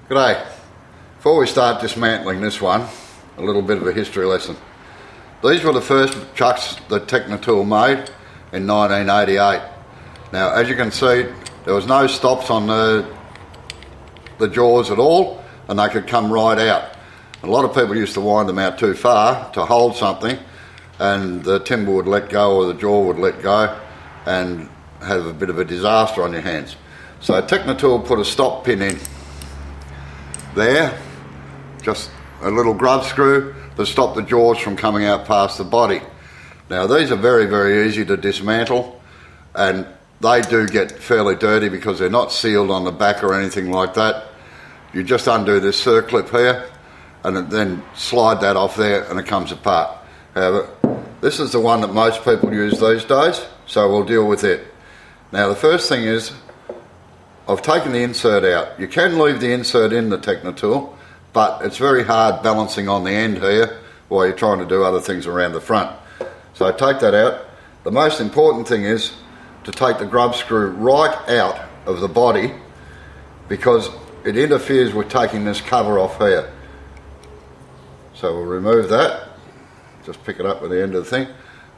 G'day. Before we start dismantling this one, a little bit of a history lesson. These were the first chucks that Teknatool made in 1988. Now, as you can see, there was no stops on the jaws at all, and they could come right out. A lot of people used to wind them out too far to hold something, and the timber would let go or the jaw would let go and have a bit of a disaster on your hands. So Teknatool put a stop pin in there, just a little grub screw to stop the jaws from coming out past the body. Now these are very, very easy to dismantle, and they do get fairly dirty because they're not sealed on the back or anything like that. You just undo this circlip here and then slide that off there and it comes apart. However, this is the one that most people use these days, so we'll deal with it. Now the first thing is, I've taken the insert out. You can leave the insert in the Teknatool, but it's very hard balancing on the end here while you're trying to do other things around the front. So take that out. The most important thing is to take the grub screw right out of the body, because it interferes with taking this cover off here. So we'll remove that, just pick it up with the end of the thing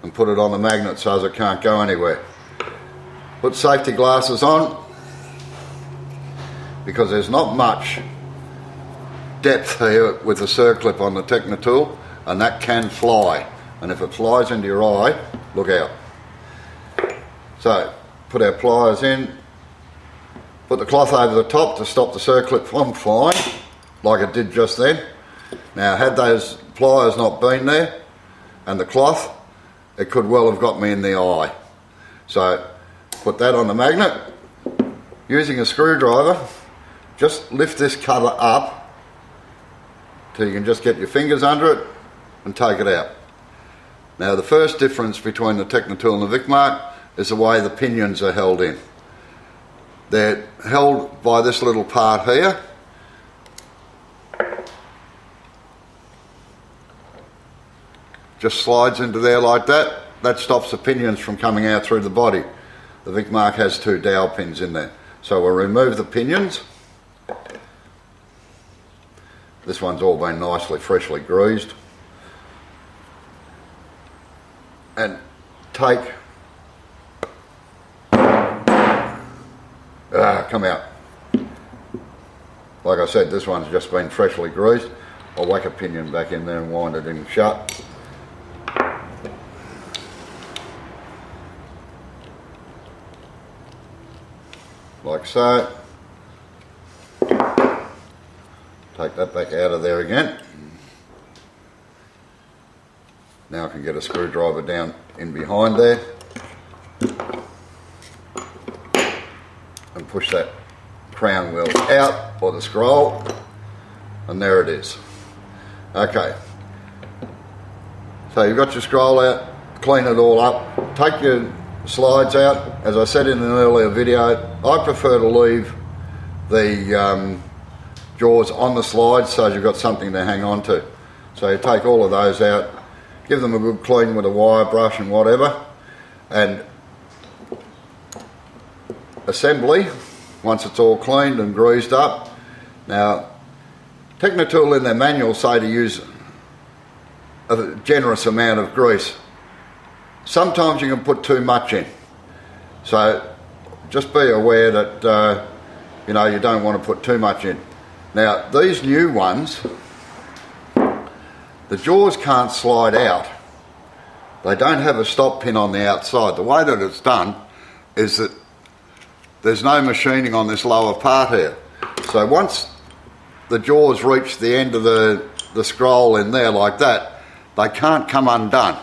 and put it on the magnet so as it can't go anywhere. Put safety glasses on, because there's not much depth here with the circlip on the Teknatool, and that can fly, and if it flies into your eye, look out. So put our pliers in, put the cloth over the top to stop the circlip from flying like it did just then. Now had those pliers not been there and the cloth, it could well have got me in the eye. So put that on the magnet. Using a screwdriver, just lift this cover up till you can just get your fingers under it and take it out. Now the first difference between the Teknatool and the Vicmark is the way the pinions are held in. They're held by this little part here. Just slides into there like that. That stops the pinions from coming out through the body. The Vicmark has two dowel pins in there. So we'll remove the pinions. This one's all been nicely freshly greased. And take, come out. Like I said, this one's just been freshly greased. I'll whack a pinion back in there and wind it in shut. Like so. Take that back out of there again. Now I can get a screwdriver down in behind there and push that crown wheel out, or the scroll, and there it is. Okay, so you've got your scroll out, clean it all up, take your slides out. As I said in an earlier video, I prefer to leave the jaws on the slides so you've got something to hang on to. So you take all of those out, give them a good clean with a wire brush and whatever, and assembly once it's all cleaned and greased up. Now Teknatool in their manual say to use a generous amount of grease. Sometimes you can put too much in, so just be aware that you know, you don't want to put too much in. Now these new ones, the jaws can't slide out. They don't have a stop pin on the outside. The way that it's done is that there's no machining on this lower part here. So once the jaws reach the end of the scroll in there like that, they can't come undone.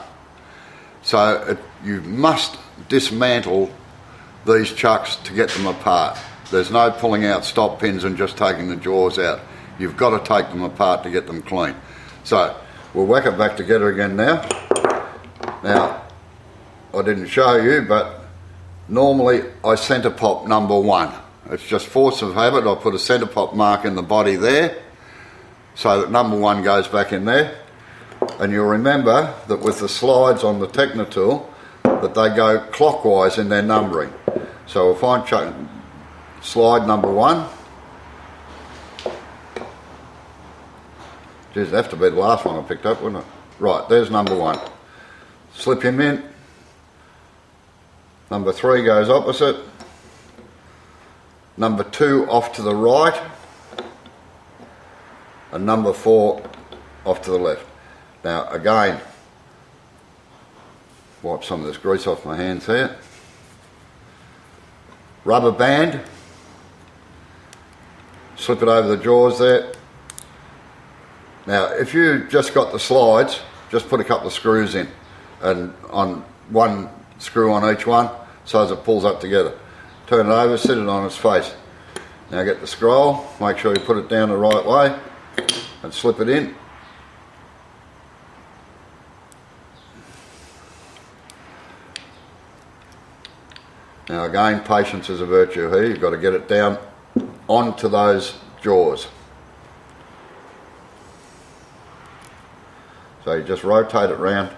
So you must dismantle these chucks to get them apart. There's no pulling out stop pins and just taking the jaws out. You've got to take them apart to get them clean. So we'll whack it back together again now. Now, I didn't show you, but normally I centre pop number one. It's just force of habit. I put a centre pop mark in the body there so that number one goes back in there. And you'll remember that with the slides on the Teknatool, that they go clockwise in their numbering. So if I slide number one, Geez, it'd have to be the last one I picked up, wouldn't it? Right, there's number 1. Slip him in. Number 3 goes opposite. Number 2 off to the right. And number 4 off to the left. Now again, wipe some of this grease off my hands here. Rubber band. Slip it over the jaws there. Now if you just got the slides, just put a couple of screws in, and on one screw on each one so as it pulls up together. Turn it over, sit it on its face. Now get the scroll, make sure you put it down the right way and slip it in. Now again, patience is a virtue here. You've got to get it down onto those jaws. So you just rotate it round.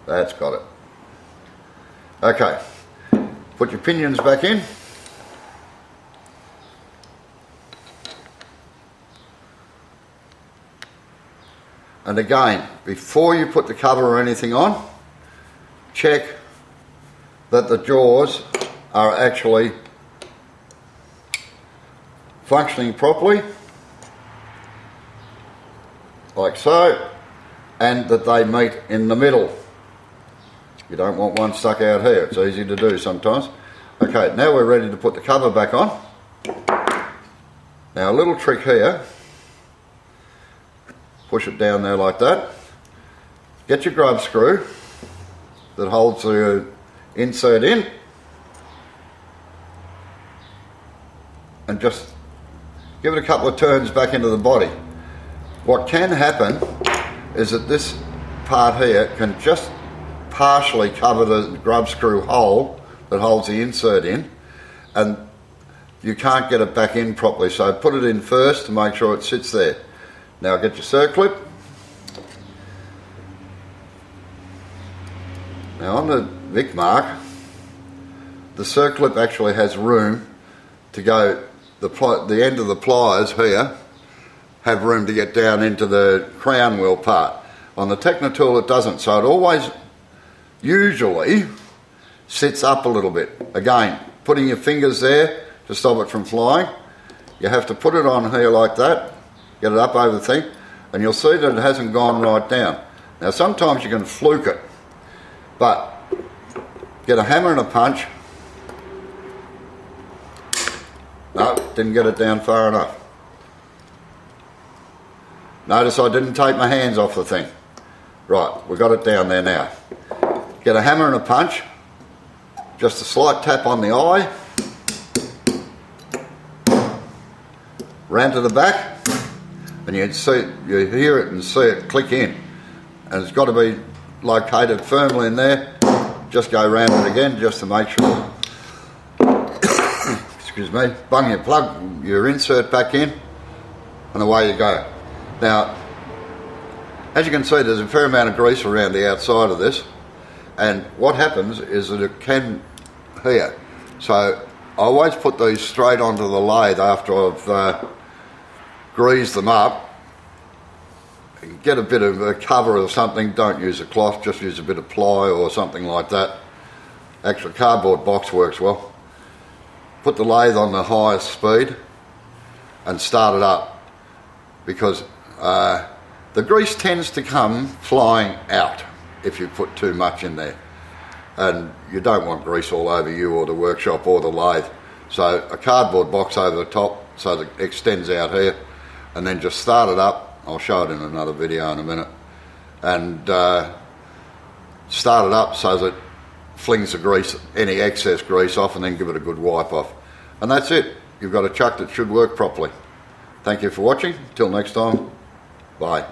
That's got it. Okay, put your pinions back in. And again, before you put the cover or anything on, check that the jaws are actually functioning properly, like so, and that they meet in the middle. You don't want one stuck out here, it's easy to do sometimes. Okay, now we're ready to put the cover back on. Now a little trick here, push it down there like that. Get your grub screw that holds the insert in, and just give it a couple of turns back into the body. What can happen is that this part here can just partially cover the grub screw hole that holds the insert in, and you can't get it back in properly, so put it in first to make sure it sits there. Now get your circlip. Now on the Vic mark, the circlip actually has room to go, the end of the pliers here have room to get down into the crown wheel part. On the Teknatool it doesn't, so it always usually sits up a little bit. Again, putting your fingers there to stop it from flying. You have to put it on here like that, get it up over the thing, and you'll see that it hasn't gone right down. Now sometimes you can fluke it, but get a hammer and a punch. No, didn't get it down far enough. Notice I didn't take my hands off the thing. Right, we've got it down there now. Get a hammer and a punch, just a slight tap on the eye, round to the back, and you hear it and see it click in. And it's got to be located firmly in there. Just go round it again just to make sure. Excuse me. Bung your plug, your insert back in, and away you go. Now, as you can see, there's a fair amount of grease around the outside of this, and what happens is that it can here. So I always put these straight onto the lathe after I've greased them up. Get a bit of a cover or something, don't use a cloth, just use a bit of ply or something like that. Actually, cardboard box works well. Put the lathe on the highest speed and start it up, because the grease tends to come flying out if you put too much in there, and you don't want grease all over you or the workshop or the lathe. So a cardboard box over the top so that it extends out here, and then just start it up. I'll show it in another video in a minute, and start it up so that it flings the grease, any excess grease off, and then give it a good wipe off. And that's it. You've got a chuck that should work properly. Thank you for watching. Till next time, bye.